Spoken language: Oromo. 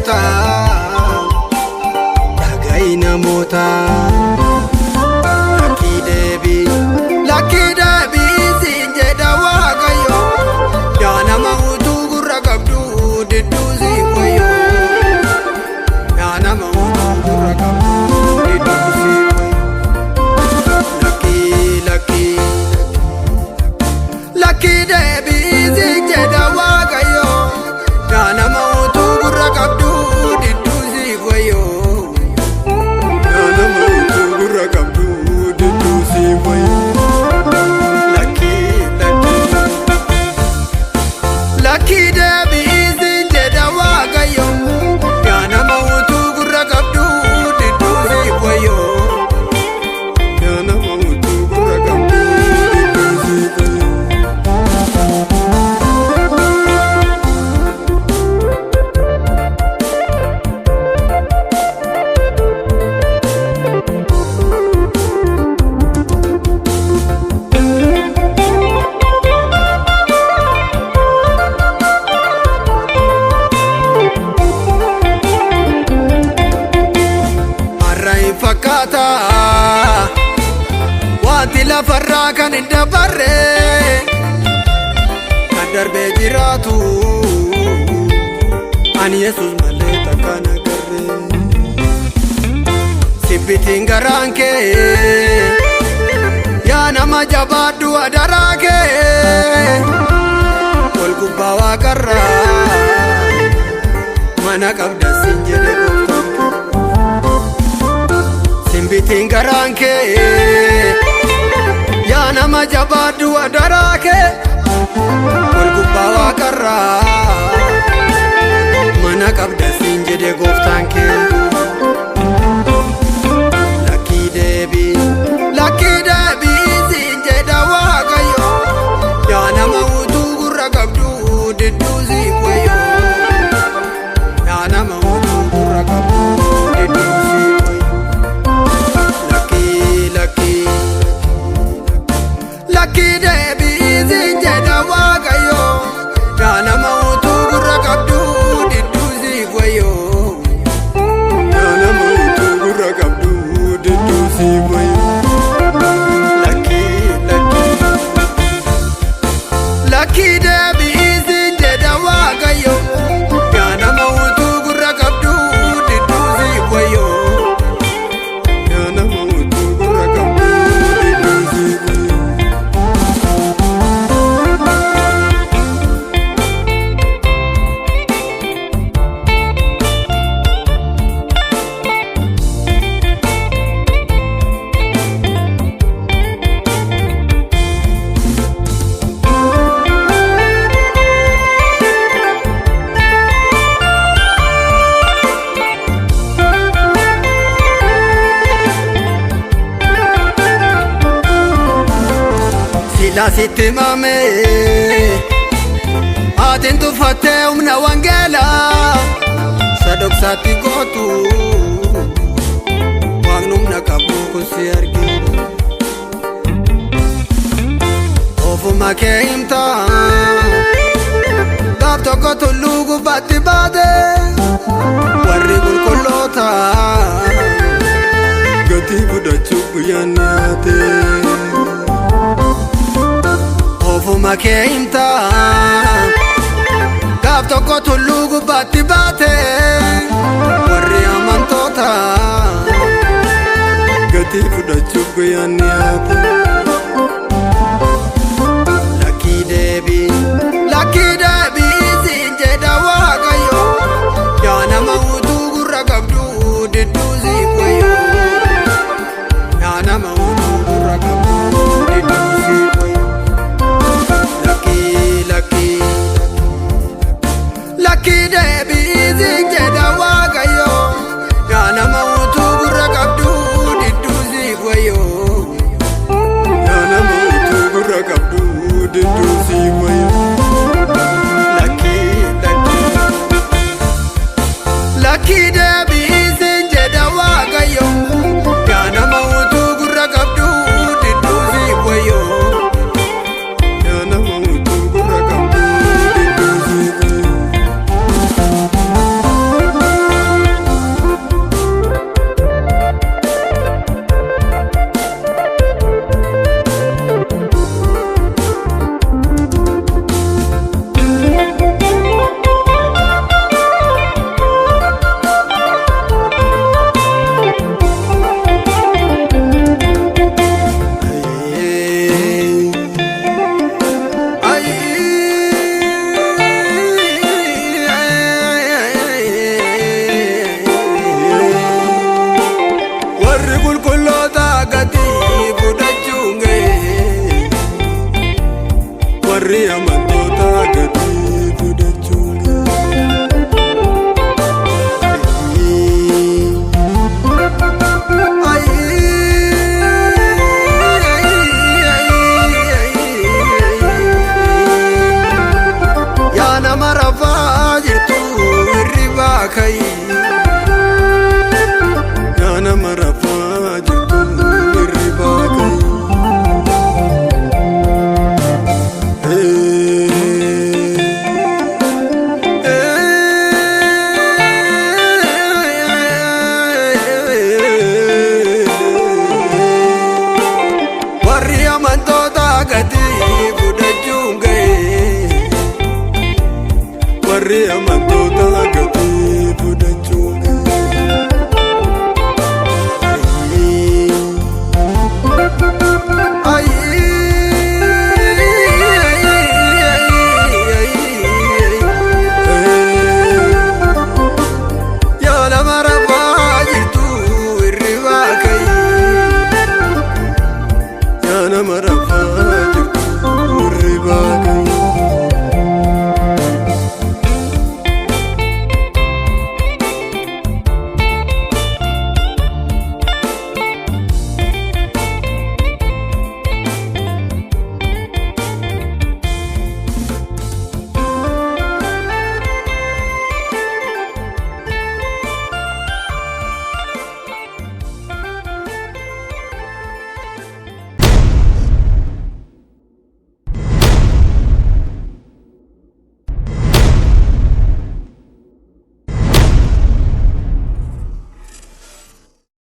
namoota dhaga'i namoota lakkii deebii siin jedha Waaqayyoo yaa nama utuu gurra qabdu didduu siin wayyoo yaa nama utuu gurra qabdu didduu siin wayyoo lakkii deebii siin jedha Waaqayyoo yaa nama utuu gurra qabdu didduu siin wayyoo yaa nama utuu gurra qabdu didduu siin wayyoo lakkii deebii siin jedha Waaqayyoo yaa nama utuu gurra qabdu didduu siin wayyoo yaa nama utuu gurra qabdu didduu siin fakkaata wanti lafarraa kan hin dabarre kan darbee jiraatu ani Yesuus malee takka nagarre sibbitiin garaan kee yaa nama jabaadhu adaraa kee ol gubbaa waaqarraa mana qabda siin jedhe sibbitiin garaan kee yaa nama jabaadhu adaraa kee ol gubbaa waaqarraa mana qabda siin jedhe gooftaan kee lakkii deebii siin jedha Waaqayyoo yaa nama utuu gurra qabdu didduu siin wayyoo yaa nama utuu gurra qabdu didduu siin lakkii deebii siin jedha Waaqayyoo yaa nama utuu gurra qabdu didduu siin wayyoo yaa nama utuu gurra qabdu didduu siin wayyoo lakkii deebii siin jedha Waaqayyoo yaa nama utuu gurra qabdu didduu siin wayyoo yaa nama utuu gurra qabdu didduu siin wayyoo sitti himamee aatiin tuffattee humna wangeelaa sadoksaatti gootu waaqni humna qabu kun si argina ofuma kee himta gaaf tokko tulluu gubbaatti baate warri qulqulloota gatii fudhachuuf guyyaan dhiyaate ofuma kee himta gaaf tokko tulluu gubbaatti baate warri amantoota gatii fudhachuuf guyyaan dhiyaate lakkii deebii siin jedha Waaqayyoo yaa nama utuu gurra qabdu didduu siin wayyoo yaa nama utuu gurra qabdu didduu siin wayyoo lakkii deebii siin jedha Waaqayyoo yaa nama utuu gurra qabdu didduu siin wayyoo yaa nama utuu gurra qabdu didduu siin wayyoo lakkii deebii siin jedha Waaqayyoo yaa nama utuu gurra qabdu didduu siin wayyoo yaa nama utuu gurra qabdu didduu siin wayyoo warri amantii